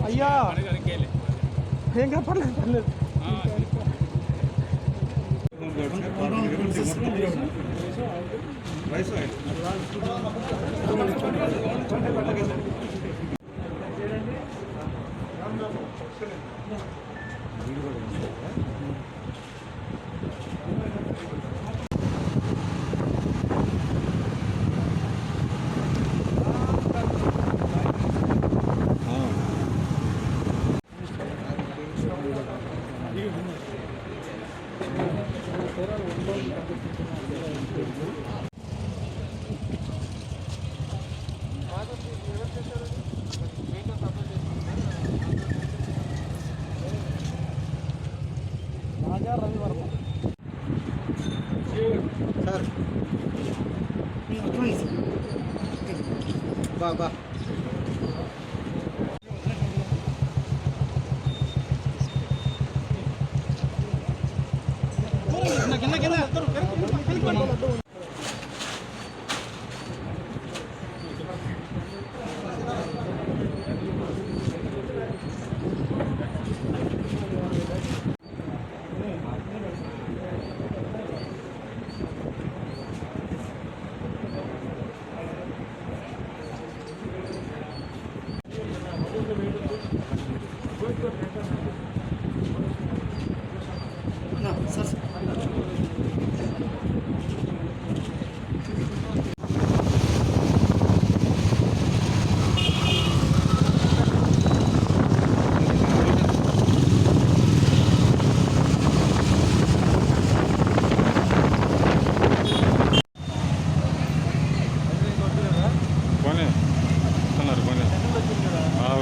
అయ్యా ఏం పర్లేదు పర్లేదు బా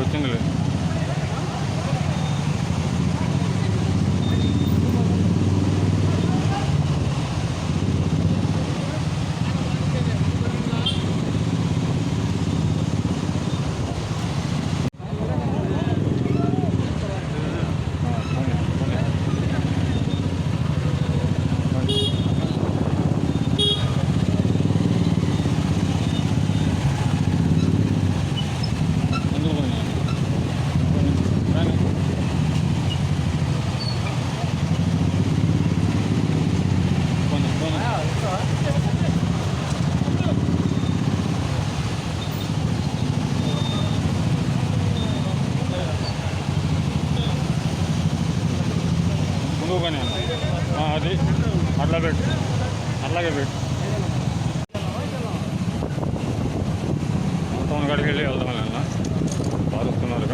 వచ్చింది అది అట్లా పెట్టు అట్లాగే పెట్టు మొత్తం గడికి వెళ్ళి వెళ్దాం అలా పారుస్తున్నారు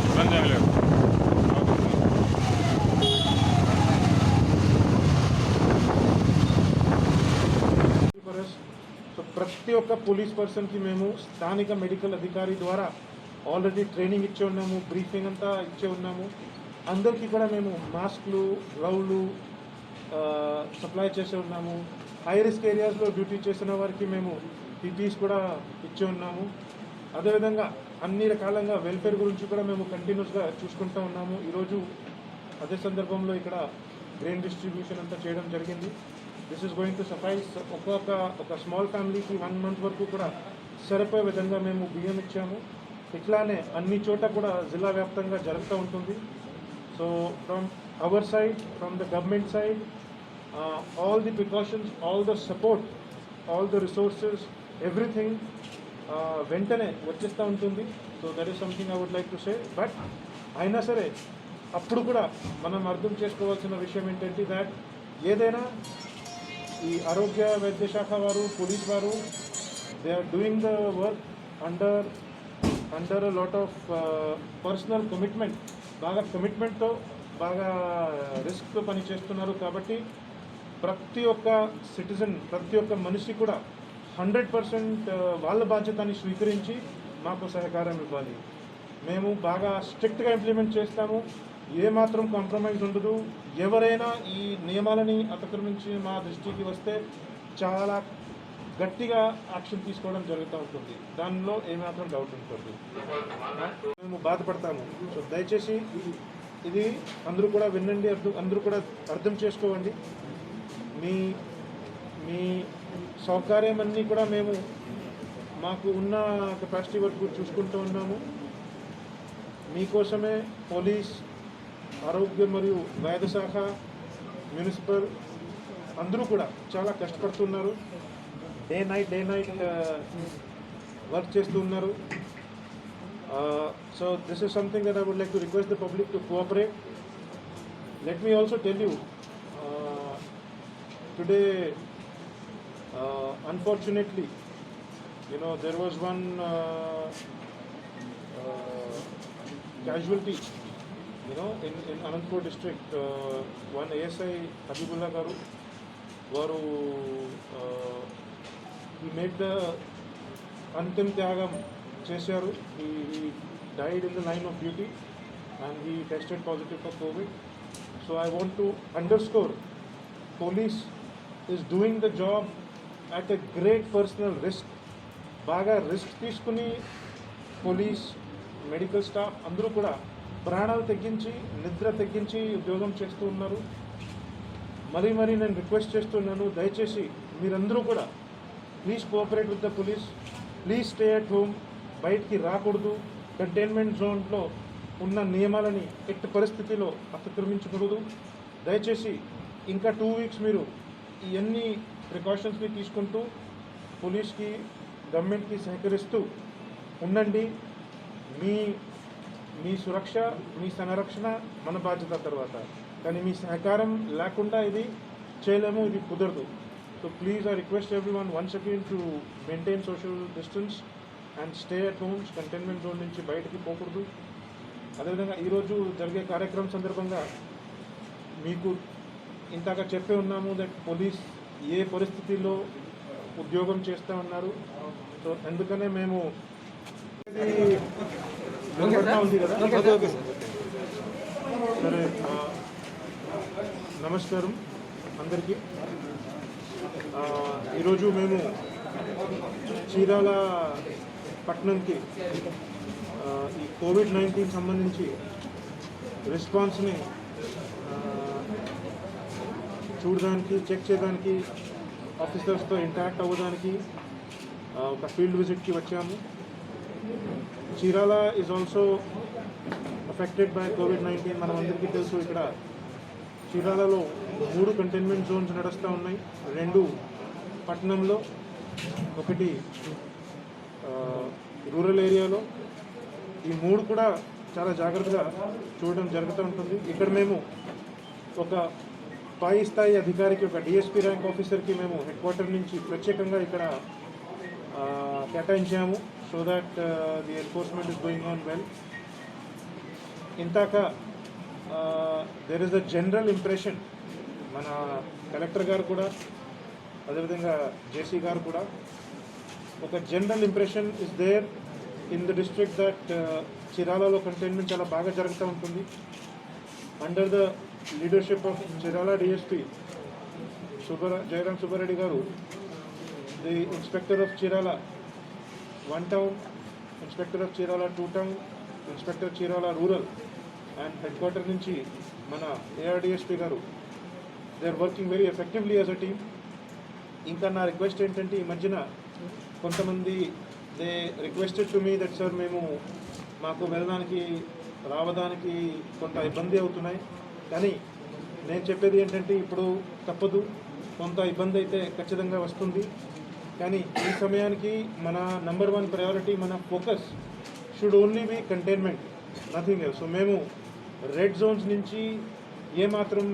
ఇబ్బంది ఏమి లేదు. సో ప్రతి ఒక్క పోలీస్ పర్సన్కి మేము స్థానిక మెడికల్ అధికారి ద్వారా ఆల్రెడీ ట్రైనింగ్ ఇచ్చే ఉన్నాము, బ్రీఫింగ్ అంతా ఇచ్చే ఉన్నాము. అందరికీ కూడా మేము మాస్క్లు, గ్లౌలు సప్లై చేసే ఉన్నాము. హై రిస్క్ ఏరియాస్లో డ్యూటీ చేసిన వారికి మేము పీపీస్ కూడా ఇచ్చే ఉన్నాము. అదేవిధంగా అన్ని రకాలంగా వెల్ఫేర్ గురించి కూడా మేము కంటిన్యూస్గా చూసుకుంటూ ఉన్నాము. ఈరోజు అదే సందర్భంలో ఇక్కడ గ్రెయిన్ డిస్ట్రిబ్యూషన్ అంతా చేయడం జరిగింది. This is going to suffice. ఒక స్మాల్ ఫ్యామిలీకి 1 month వరకు కూడా సరిపోయే విధంగా మేము బియ్యం ఇచ్చాము. ఇట్లానే అన్ని చోట కూడా జిల్లా వ్యాప్తంగా జరుగుతూ ఉంటుంది. So from our side, from the government side, all the precautions, all the support, all the resources, everything వెంటనే వచ్చేస్తూ ఉంటుంది. So that is something I would like to say. But అయినా సరే అప్పుడు కూడా మనం అర్థం చేసుకోవాల్సిన విషయం ఏంటంటే దాట్ ఏదైనా ఈ ఆరోగ్య వైద్య శాఖ వారు, పోలీస్ వారు, they are doing the work under a lot of personal commitment. బాగా కమిట్మెంట్తో, బాగా రిస్క్తో పని చేస్తున్నారు. కాబట్టి ప్రతి ఒక్క సిటిజన్, ప్రతి ఒక్క మనిషి కూడా 100% వాళ్ళ బాధ్యతని స్వీకరించి మాకు సహకారం ఇవ్వాలి. మేము బాగా స్ట్రిక్ట్గా ఇంప్లిమెంట్ చేస్తాము. ఏమాత్రం కాంప్రమైజ్ ఉండదు. ఎవరైనా ఈ నియమాలని అతిక్రమించి మా దృష్టికి వస్తే చాలా గట్టిగా యాక్షన్ తీసుకోవడం జరుగుతూ ఉంటుంది. దానిలో ఏమాత్రం డౌట్ ఉంటుంది. మేము బాధపడతాము. సో దయచేసి ఇది అందరూ కూడా వినండి, అందరూ కూడా అర్థం చేసుకోవండి. మీ సౌకర్యం అన్నీ కూడా మేము మాకు ఉన్న కెపాసిటీ వరకు చూసుకుంటూ ఉన్నాము. మీకోసమే పోలీస్, ఆరోగ్యం మరియు వైద్య శాఖ, మున్సిపల్ అందరూ కూడా చాలా కష్టపడుతున్నారు. డే నైట్ వర్క్ చేస్తూ ఉన్నారు. So this is something that I would like to request the public to cooperate. Let me also tell you, today unfortunately, there was one casualty, in Anantapur district. One ASI Habibullah garu varu, he made the antim tyagam chesaru. He died in the line of duty and he tested positive for COVID. So I want to underscore, police is doing the job at a great personal risk. బాగా risk తీసుకుని police, medical staff అందరూ కూడా ప్రాణాలు తగ్గించి, నిద్ర తగ్గించి ఉద్యోగం చేస్తూ ఉన్నారు. మరీ నేను రిక్వెస్ట్ చేస్తున్నాను, దయచేసి మీరందరూ కూడా please cooperate with the police. Please stay at home. బయటికి రాకూడదు. కంటైన్మెంట్ జోన్లో ఉన్న నియమాలని ఎట్టి పరిస్థితిలో అతిక్రమించకూడదు. దయచేసి ఇంకా 2 weeks మీరు ఇవన్నీ ప్రికాషన్స్ని తీసుకుంటూ పోలీస్కి, గవర్నమెంట్కి సహకరిస్తూ ఉండండి. మీ సురక్ష, మీ సంరక్షణ మన బాధ్యత తర్వాత. కానీ మీ సహకారం లేకుండా ఇది చేయలేము, ఇది కుదరదు. So please I request everyone once again to maintain social distance and stay at homes. Containment zone నుంచి బయటికి పోకూడదు. అదేవిధంగా ఈరోజు జరిగే కార్యక్రమం సందర్భంగా మీకు ఇంతగా చెప్పే ఉన్నాము దట్ పోలీస్ ఏ పరిస్థితిలో ఉద్యోగం చేస్తూ ఉన్నారు. సో అందుకనే మేము ఉంది కదా. సరే, నమస్కారం అందరికీ. ఈరోజు మేము చీరాల పట్టణంకి ఈ COVID-19 సంబంధించి రెస్పాన్స్ని చూడడానికి, చెక్ చేయడానికి, ఆఫీసర్స్తో ఇంటరాక్ట్ అవ్వడానికి ఒక ఫీల్డ్ విజిట్కి వచ్చాము. Chirala is also affected by COVID-19. మనం అందరికీ తెలుసు. ఇక్కడ చీరాలలో 3 కంటైన్మెంట్ జోన్స్ నడుస్తూ ఉన్నాయి. 2 పట్టణంలో, 1 రూరల్ ఏరియాలో. ఈ 3 కూడా చాలా జాగ్రత్తగా చూడడం జరుగుతూ ఉంటుంది. ఇక్కడ మేము ఒక పై స్థాయి అధికారికి, ఒక డిఎస్పీ ర్యాంక్ ఆఫీసర్కి మేము హెడ్ క్వార్టర్ నుంచి ప్రత్యేకంగా ఇక్కడ కేటాయించాము. So that the enforcement is going on well. ఇంతాక there is a general impression, మన కలెక్టర్ గారు కూడా అదేవిధంగా జేసీ గారు కూడా ఒక general impression is there in the district that చిరాలలో కంటైన్మెంట్ చాలా బాగా జరుగుతూ ఉంటుంది. Under the leadership of Chirala DSP Jayaram Subbareddy గారు, the inspector of Chirala 1 town, inspector of Chirala 2 town, inspector Chirala rural and head quarter నుంచి మన ఏఆర్డిఎస్పీ గారు, they are working very effectively as a team. ఇంకా నా రిక్వెస్ట్ ఏంటంటే, ఈ మధ్యన కొంతమంది they requested to me that sir మేము మాకు వెళ్ళడానికి రావడానికి కొంత ఇబ్బంది అవుతున్నాయి, కానీ నేను చెప్పేది ఏంటంటే ఇప్పుడు తప్పదు, కొంత ఇబ్బంది అయితే ఖచ్చితంగా వస్తుంది. కానీ ఈ సమయానికి మన నంబర్ 1 ప్రయారిటీ, మన focus should only be containment, nothing else. So మేము రెడ్ జోన్స్ నుంచి ఏమాత్రం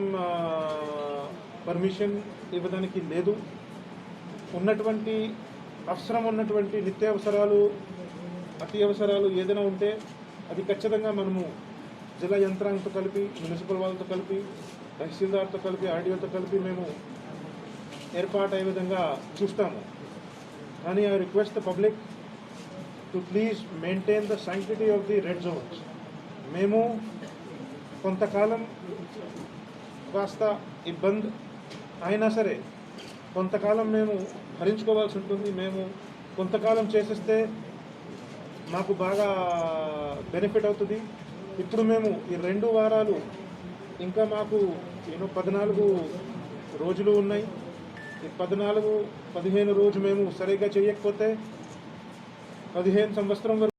పర్మిషన్ ఇవ్వడానికి లేదు. ఉన్నటువంటి అవసరం ఉన్నటువంటి నిత్యావసరాలు, అత్యవసరాలు ఏదైనా ఉంటే అది ఖచ్చితంగా మనము జిల్లా యంత్రాంగంతో కలిపి, మున్సిపల్ వాళ్ళతో కలిపి, తహసీల్దార్తో కలిపి, ఆర్డీఓతో కలిపి మేము ఏర్పాటు అయ్యే విధంగా చూస్తాము. కానీ I request the public to please maintain the sanctity of the red zones. మేము కొంతకాలం కాస్త ఇబ్బంది అయినా సరే కొంతకాలం మేము భరించుకోవాల్సి ఉంటుంది. మేము కొంతకాలం చేసేస్తే మాకు బాగా బెనిఫిట్ అవుతుంది. ఇప్పుడు మేము ఈ 2 వారాలు ఇంకా మాకు 14 రోజులు ఉన్నాయి. ఈ 14-15 రోజు మేము సరిగ్గా చేయకపోతే 15 సంవత్సరం వరకు